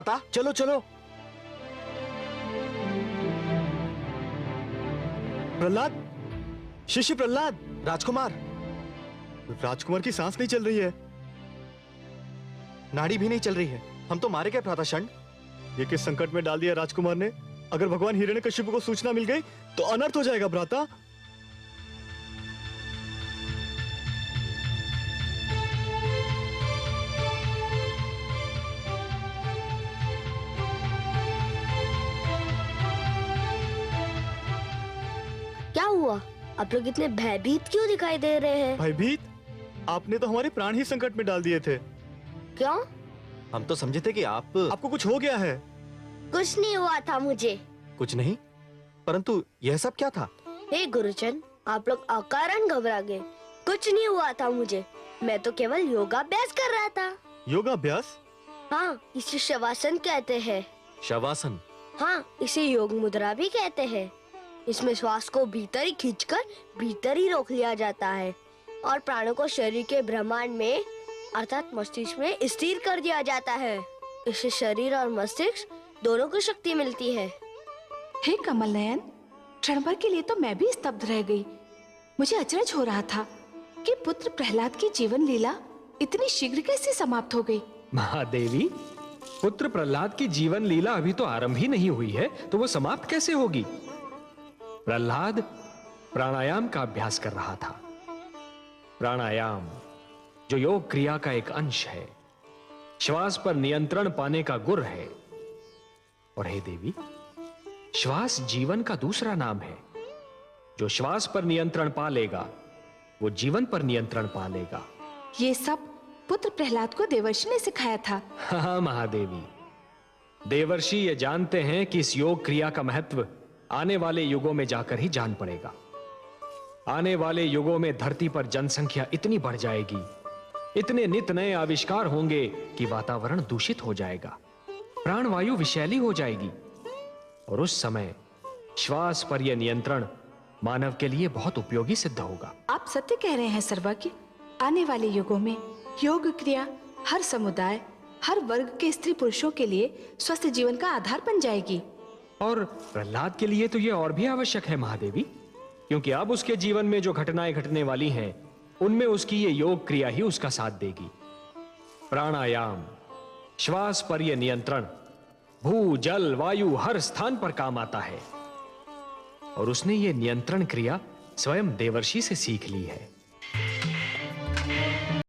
चलो चलो। प्रहलाद, शिष्य प्रहलाद। राजकुमार, राजकुमार की सांस नहीं चल रही है, नाड़ी भी नहीं चल रही है। हम तो मारे गए भ्राता षंड। ये किस संकट में डाल दिया राजकुमार ने। अगर भगवान हिरण्यकशिपु को सूचना मिल गई तो अनर्थ हो जाएगा भ्राता। क्या हुआ? आप लोग इतने भयभीत क्यों दिखाई दे रहे हैं? भयभीत? आपने तो हमारे प्राण ही संकट में डाल दिए थे। क्यों? हम तो समझे थे कि आपको कुछ हो गया है। कुछ नहीं हुआ था मुझे। कुछ नहीं, परंतु यह सब क्या था? हे गुरुजन, आप लोग अकारण घबरा गए। कुछ नहीं हुआ था मुझे, मैं तो केवल योगाभ्यास कर रहा था। योगाभ्यास? हाँ, इसे शवासन कहते हैं। शवासन? हाँ, इसे योग मुद्रा भी कहते हैं। इसमें श्वास को भीतर ही खींचकर भीतर ही रोक लिया जाता है और प्राणों को शरीर के ब्रह्मांड में अर्थात मस्तिष्क में स्थिर कर दिया जाता है। इससे शरीर और मस्तिष्क दोनों को शक्ति मिलती है। हे कमल नयन, क्षण भर के लिए तो मैं भी स्तब्ध रह गई। मुझे अचरज हो रहा था कि पुत्र प्रहलाद की जीवन लीला इतनी शीघ्र कैसे समाप्त हो गई। महादेवी, पुत्र प्रहलाद की जीवन लीला अभी तो आरंभ ही नहीं हुई है, तो वो समाप्त कैसे होगी? प्रहलाद प्राणायाम का अभ्यास कर रहा था। प्राणायाम जो योग क्रिया का एक अंश है, श्वास पर नियंत्रण पाने का गुर है। और हे देवी, श्वास जीवन का दूसरा नाम है। जो श्वास पर नियंत्रण पा लेगा वो जीवन पर नियंत्रण पा लेगा। ये सब पुत्र प्रहलाद को देवर्षि ने सिखाया था। हाँ महादेवी, देवर्षि ये जानते हैं कि इस योग क्रिया का महत्व आने वाले युगों में जाकर ही जान पड़ेगा। आने वाले युगों में धरती पर जनसंख्या इतनी बढ़ जाएगी, इतने नित नए आविष्कार होंगे कि वातावरण दूषित हो जाएगा, प्राणवायु विषैली हो जाएगी। और उस समय श्वास पर यह नियंत्रण मानव के लिए बहुत उपयोगी सिद्ध होगा। आप सत्य कह रहे हैं सर्वज्ञ। आने वाले युगों में योग क्रिया हर समुदाय, हर वर्ग के स्त्री पुरुषों के लिए स्वस्थ जीवन का आधार बन जाएगी। और प्रहलाद के लिए तो यह और भी आवश्यक है महादेवी, क्योंकि अब उसके जीवन में जो घटनाएं घटने वाली हैं उनमें उसकी ये योग क्रिया ही उसका साथ देगी। प्राणायाम, श्वास पर यह नियंत्रण भू जल वायु हर स्थान पर काम आता है और उसने ये नियंत्रण क्रिया स्वयं देवर्षि से सीख ली है।